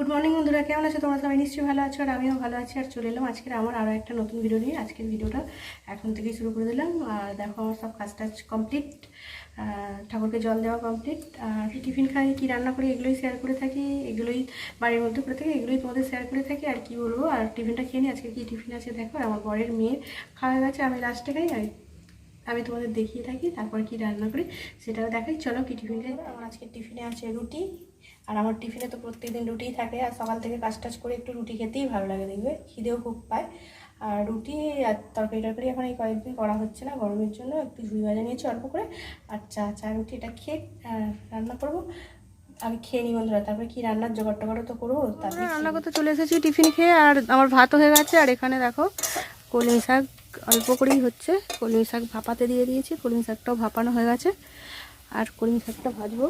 Good morning বন্ধুরা, কেমন আছো তোমরা? সবাই নিশ্চয়ই ভালো আছো আর আমিও ভালো আছি। আর চলে এলাম আজকের আমার আরও একটা নতুন ভিডিও নিয়ে। আজকের ভিডিওটা এখন থেকেই শুরু করে দিলাম। আর দেখো আমার সব কাজ টাজ কমপ্লিট, ঠাকুরকে জল দেওয়া কমপ্লিট। আর টিফিন খাই, কী রান্না করি এগুলোই শেয়ার করে থাকি, এগুলোই বাড়ির মধ্যে করে থাকি, এগুলোই তোমাদের শেয়ার করে থাকি। আর কি বলবো, আর টিফিনটা খেয়ে নিই। আজকে কী টিফিন আছে দেখো, আমার বরের মেয়ে খাওয়া হয়ে গেছে, আমি লাস্টে খাই। আর আমি তোমাদের দেখিয়ে থাকি, তারপর কি রান্না করি সেটাও দেখাই। চলো কি টিফিন খাই। আমার আজকে টিফিনে আছে রুটি, আর আমার টিফিনে তো প্রত্যেকদিন রুটিই থাকে। আর সকাল থেকে কাজ টাজ করে একটু রুটি খেতেই ভালো লাগে, দেখবে খিদেও খুব পায়। আর রুটি আর তরকারি এখন এই কয়েকদিন করা হচ্ছে না গরমের জন্য, একটু ঝুড়ি ভাজা নিয়েছি অল্প করে। আর চা রুটি এটা খেয়ে রান্না করবো। আমি খেয়ে নিই বন্ধুরা, তারপরে কি রান্নার জোগাড় তো করবো। তারপরে রান্না করতে চলে এসেছি টিফিন খেয়ে। আর আমার ভাতও হয়ে গেছে। আর এখানে দেখো কলমি শাক অল্প করেই হচ্ছে, কলমি শাক ভাপাতে দিয়ে দিয়েছি। কলমি শাকটাও ভাপানো হয়ে গেছে, আর কলমি শাকটা ভাজবো।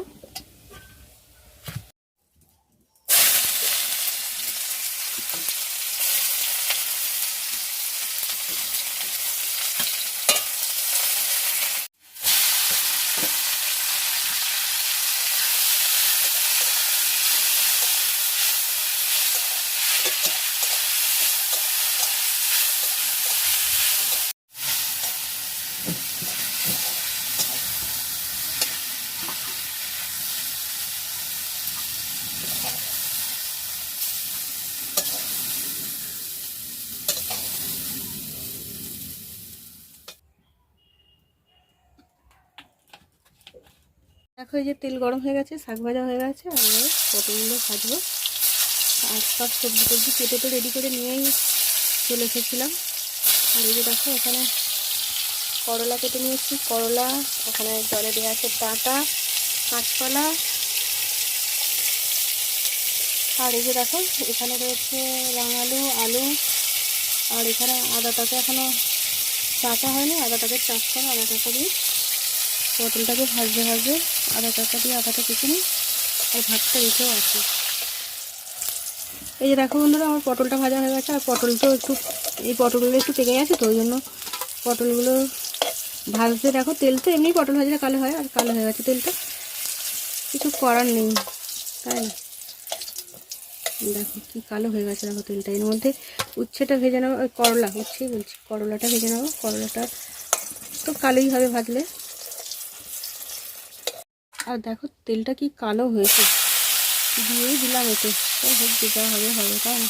দেখো এই যে তেল গরম হয়ে গেছে, শাক ভাজা হয়ে গেছে, আর পটলগুলো ভাজবো। আর সব সবজি কেটে তো রেডি করে নিয়েই চলে এসেছিলাম। আর এই যে দেখো এখানে করলা কেটে নিয়েছি, করলা ওখানে জলে দেওয়া আছে, ডাঁটা, কাঁচকলা। আর এই যে দেখো এখানে রয়েছে রাঙালু, আলু। আর এখানে আদাটাকে এখনও চাকা হয়নি, আদাটাকে চাষ করে আদাটাকে দিয়ে পটলটাকে ভাজতে আদা চাকা দিয়ে আদাটা কেটে নিই। আর ভাতটা রেখেও আছে। এই যে দেখো বন্ধুরা আমার পটলটা ভাজা হয়ে গেছে। আর পটলটাও এই পটলগুলো একটু পেকে গেছে, তো ওই জন্য পটলগুলো ভাজতে দেখো। তেল তো এমনি পটল ভাজলে কালো হয়, আর কালো হয়ে গেছে তেলটা, কিছু করার নেই, তাই না? দেখো কি কালো হয়ে গেছে, দেখো তেলটা। এর মধ্যে উচ্ছেটা ভেজে নেবো, উচ্ছেই বলছি, করলাটা ভেজে নেবো। করলাটা তো কালোই হবে ভাজলে। আর দেখো তেলটা কি কালো হয়েছে, দিয়েই দিলাম এতে, হোক যেটা হবে তাই না?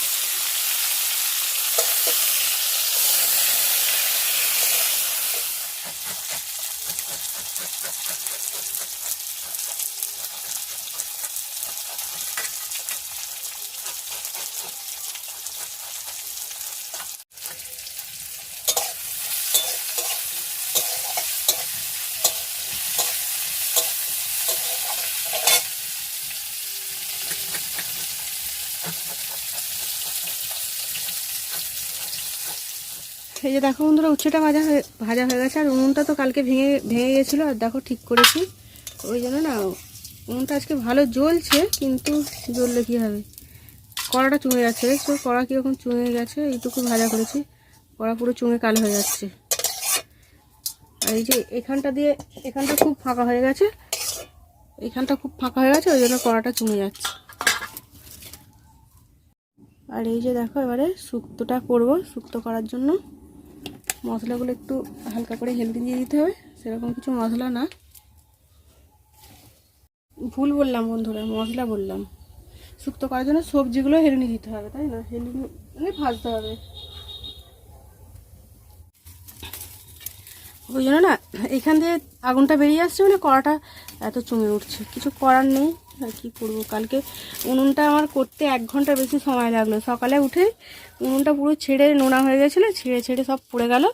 এই যে দেখো বন্ধুরা উচ্ছেটা ভাজা হয়ে গেছে। আর উনুনটা তো কালকে ভেঙে গেছিলো, আর দেখো ঠিক করেছি। ওই জন্য না উনুনটা আজকে ভালো জ্বলছে, কিন্তু জ্বললে কী হবে, কড়াটা চুঙে যাচ্ছে। দেখছো কড়া কীরকম চুঙে গেছে, এইটুকু ভাজা করেছি, কড়া পুরো চুঙে কালো হয়ে যাচ্ছে। আর এই যে এখানটা খুব ফাঁকা হয়ে গেছে, ওই জন্য কড়াটা চুঙে যাচ্ছে। আর এই যে দেখো এবারে শুক্তোটা করবো। শুক্তো করার জন্য মশলাগুলো একটু হালকা করে হেলদি দিয়ে দিতে হবে, সেরকম কিছু মশলা না, ভুল বললাম বন্ধুরা, মশলা বললাম। শুক্তো করার জন্য সবজিগুলো হেলদি দিতে হবে, তাই না? হেলদি মানে ভাজতে হবে, ওই জন্য না এখান দিয়ে আগুনটা বেরিয়ে আসছে বলে কড়াটা এত চুঙে উঠছে। কিছু করার নেই, আর কি করবো। কালকে উনুনটা আমার করতে 1 ঘন্টা বেশি সময় লাগলো। সকালে উঠে উনুনটা পুরো ছেড়ে নোনা হয়ে গেছিলো, ছেড়ে সব পড়ে গেল।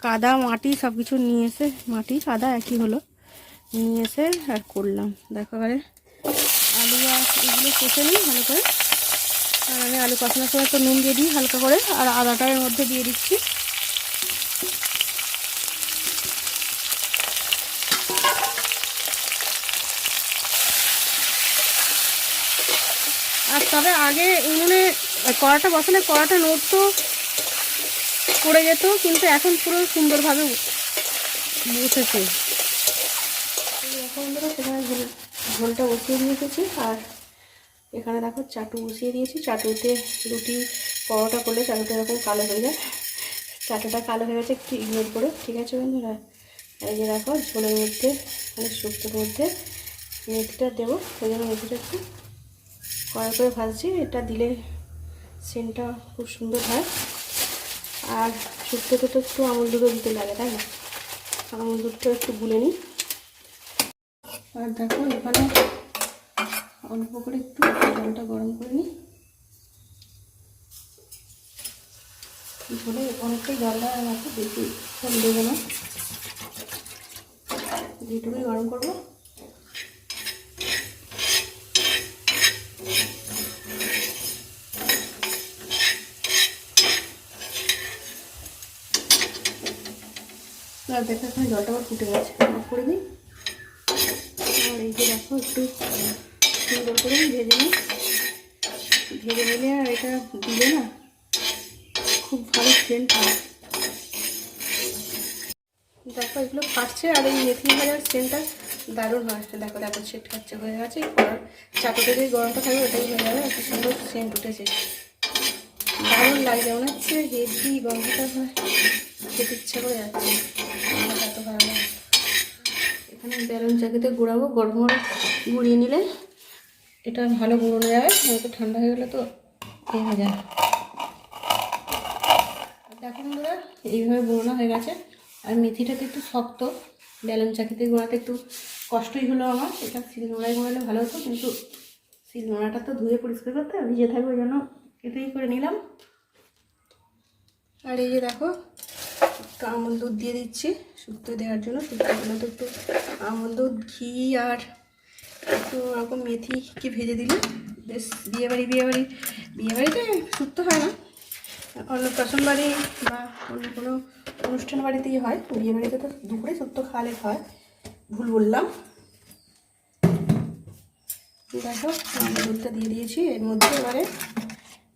কাদা মাটি সব কিছু নিয়ে এসে, মাটি কাদা একই হলো, নিয়ে এসে আর করলাম। দেখো এবারে আলু আর এগুলো কষে নিই ভালো করে। আর আমি আলু কষানোর সময় তো নুন দিয়ে দিই হালকা করে, আর আদাটা এর মধ্যে দিয়ে দিচ্ছি। আর তবে আগে উনুনে কড়াটা বসালে কড়াটা নড়তো, পড়ে যেত, কিন্তু এখন পুরো সুন্দরভাবে বসেছে। এখন ধরো সেখানে ঝোলটা বসিয়ে দিয়ে এসেছি। আর এখানে দেখো চাটু বসিয়ে দিয়েছি। চাটুতে রুটি পরোটা করলে চাটুটা এরকম কালো হয়ে যায়। চাটুটা কালো হয়ে গেছে, একটু ইগনোর করে। ঠিক আছে বন্ধুরা, এই যে দেখো ঝোলের মধ্যে মানে শুক্তোর মধ্যে মেথিটা দেবো, সেই জন্য মেথিটা একটু কড়া করে ভাজছি। এটা দিলে সেন্টটা খুব সুন্দর হয়। আর শুক্তোতে তো একটু আমুল দুধও দিতে লাগে, তাই না? আমুল দুধটা একটু গুলে নিই। আর দেখো এখানে অল্প করে একটু জলটা গরম করে নিই। ঝোলে অনেকটাই জলটা আছে, বেশি জল দেবো না, যেটুকুই গরম করবো। আর দেখো এখানে জলটা আবার ফুটে গেছে, অফ করে দিই। আর এই যে দেখো একটু সুন্দর করে ভেজে নিই। ভেজে নিলে আর এটা দিলে না খুব ভালো সেন্ট হয়। দেখো এগুলো ফাটছে, আর এই মেথি ভাজার সেন্টটা দারুণ হয়। দেখো দেখো সেট খাচ্ছে হয়ে গেছে। কড়ার চাটুতে যে গরমটা থাকবে ওটাই হয়ে যাবে। এত সুন্দর সেন্ট উঠেছে, দারুণ লাগছে। মনে হচ্ছে হেভি গন্ধটা হয়, খেতে ইচ্ছা করে যাচ্ছে। এত ভালো লাগে। এখানে বেলুন চাকিতে গুঁড়াবো, গরম গরম গুঁড়িয়ে নিলে এটা ভালো গুঁড়োনো যাবে। হয়তো ঠান্ডা হয়ে গেলে তো এ হয়ে যায়। দেখো বন্ধুরা এইভাবে গুঁড়োনো হয়ে গেছে। আর মেথিটাতে একটু শক্ত, বেলুন চাকিতে গোড়াতে একটু কষ্টই হলো আমার। এটা শিলনোড়ায় গোড়ালে ভালো হতো, কিন্তু শিলনোড়াটা তো ধুয়ে পরিষ্কার করতে ভিজে থাকবে, ওই জন্য এটাই করে নিলাম। আর এই যে দেখো একটু আমুল দুধ দিয়ে দিচ্ছি শুক্তো দেওয়ার জন্য। শুক্তোগুলো তো একটু আমুল দুধ, ঘি আর একটু ওরকম মেথি কি ভেজে দিলে বেশ বিয়েবাড়িতে শুক্তো হয় না, অন্নপ্রাশন বাড়ি বা অন্য কোনো অনুষ্ঠান বাড়িতেই হয়। বিয়ে বাড়িতে তো দুপুরে শুক্তো খাওয়ালে হয়, ভুল বললাম। দেখো আমি দুধটা দিয়ে দিয়েছি। এর মধ্যে এবারে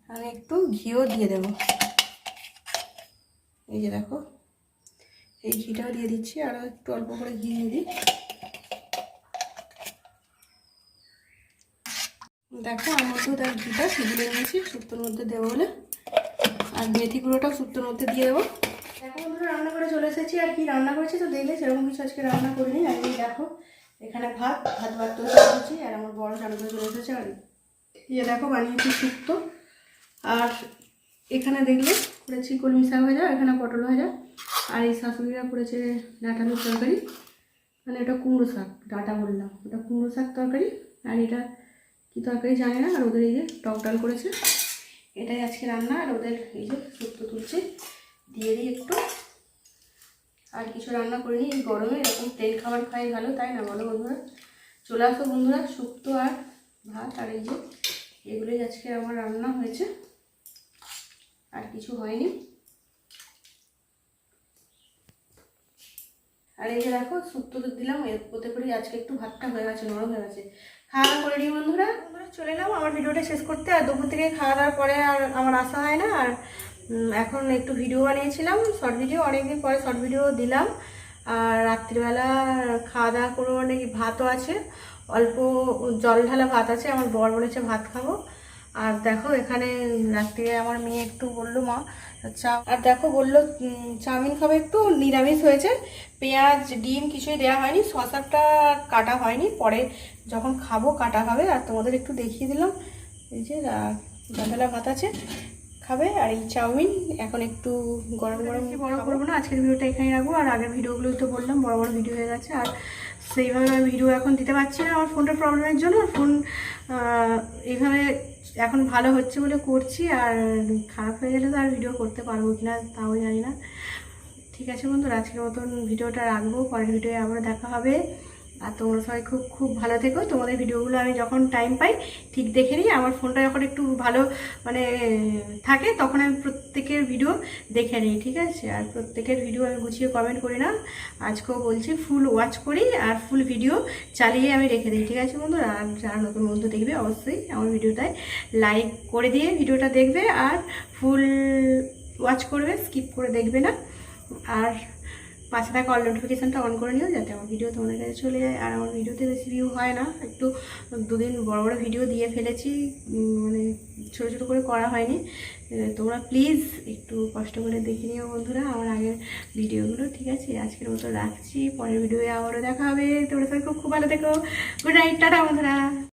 আমি একটু ঘিও দিয়ে দেবো। এই যে দেখো এই ঘিটাও দিয়ে দিচ্ছি, আরও একটু অল্প করে ঘি দিয়ে দিই। দেখো আমার দুধ আর ঘিটা গুলে নিয়েছি শুক্তোর মধ্যে দেবো বলে। আর মেথি গুঁড়োটাও শুক্তোর মধ্যে দিয়ে দেবো। দেখো বন্ধুরা রান্না করে চলে এসেছি। আর কি রান্না করেছি তো দেখলে, সেরকম কিছু আজকে রান্না করিনি। আর এই দেখো এখানে ভাত তো করেছি, আর আমার বড় চালু করে চলে এসেছে। আর ইয়ে দেখো বানিয়েছি শুক্তো। আর এখানে দেখলে করেছি কলমি শাক ভাজা, এখানে পটল ভাজা। আর এই শাশুড়িরা করেছে ডাঁটালুর তরকারি, মানে এটা কুমড়ো শাক, ডাঁটা বললাম, ওটা কুমড়ো শাক তরকারি। আর এটা কী তরকারি জানি না। আর ওদের এই যে টক ডাল করেছে, এটাই আজকে রান্না। আর ওদের এই যে শুক্তো তুলছে, দিয়ে দিই একটু। আর কিছু রান্না করিনি, এই গরমে এরকম তেল খাবার খাই ভালো, তাই না বলো বন্ধুরা? চলে আসো বন্ধুরা, শুক্তো আর ভাত। আর এই যে এগুলোই আজকে আমার রান্না হয়েছে, আর কিছু হয়নি। আর এই যে দেখো শুক্তো দুধ দিলাম, এর ওতে করে আজকে একটু ভাতটা হয়ে গেছে, নরম হয়ে গেছে। খাওয়া দাওয়া করে নিই বন্ধুরা। চলে এলাম আমার ভিডিওটা শেষ করতে। আর দুপুর থেকে খাওয়া দাওয়ার পরে আর আমার আসা হয় না। আর এখন একটু ভিডিও বানিয়েছিলাম, শর্ট ভিডিও, অনেকদিন পরে শর্ট ভিডিও দিলাম। আর রাত্রিবেলা খাওয়া দাওয়া করবো, নাকি ভাতও আছে, অল্প জল ঢালা ভাত আছে। আমার বর বলেছে ভাত খাবো। আর দেখো এখানে রাত্রিরে আমার মেয়ে একটু বললো মা আর দেখো বললো চাউমিন খাবে, একটু নিরামিষ হয়েছে, পেঁয়াজ ডিম কিছুই দেওয়া হয়নি, শসাটা কাটা হয়নি, পরে যখন খাবো কাটা হবে। আর তোমাদের একটু দেখিয়ে দিলাম। এই যে জলঢালা ভাত আছে, খাবে। আর এই চাউমিন এখন একটু গরম গরম বড় করবো না, আজকের ভিডিওটা এখানে রাখবো। আর আগের ভিডিওগুলোই তো বললাম বড় বড় ভিডিও হয়ে গেছে। আর সেইভাবে আমি ভিডিও এখন দিতে পারছি না আমার ফোনটার প্রবলেমের জন্য। ফোন এইভাবে এখন ভালো হচ্ছে বলে করছি, আর খারাপ হয়ে গেলে তো আর ভিডিও করতে পারবো কিনা তাও জানি না। ঠিক আছে বন্ধুরা, আজকের মতন ভিডিওটা রাখবো, পরের ভিডিওয়ে আবার দেখা হবে। আর তোমরা সবাই খুব খুব ভালো থেকো। তোমাদের ভিডিওগুলো আমি যখন টাইম পাই ঠিক দেখে নিই। আমার ফোনটা যখন একটু ভালো মানে থাকে, তখন আমি প্রত্যেকের ভিডিও দেখে নিই, ঠিক আছে? আর প্রত্যেকের ভিডিও আমি গুছিয়ে কমেন্ট করি না, আজকেও বলছি ফুল ওয়াচ করি আর ফুল ভিডিও চালিয়ে আমি রেখে দিই, ঠিক আছে বন্ধুরা? আর যারা নতুন বন্ধু দেখবে অবশ্যই আমার ভিডিওটায় লাইক করে দিয়ে ভিডিওটা দেখবে, আর ফুল ওয়াচ করবে, স্কিপ করে দেখবে না। আর পাশে থাকা অল নোটিফিকেশানটা অন করে নিও, যাতে আমার ভিডিও তোমাদের কাছে চলে যায়। আর আমার ভিডিওতে বেশি ভিউ হয় না, একটু 2 দিন বড় বড় ভিডিও দিয়ে ফেলেছি, মানে ছোটো ছোটো করে করা হয়নি। তোমরা প্লিজ একটু কষ্ট করে দেখে নিও বন্ধুরা আমার আগের ভিডিওগুলো, ঠিক আছে? আজকের মতো রাখছি, পরের ভিডিওয়ে আবারও দেখা হবে। তোমরা সবাই খুব খুব ভালো থেকো। গুড নাইট, টাটা বন্ধুরা।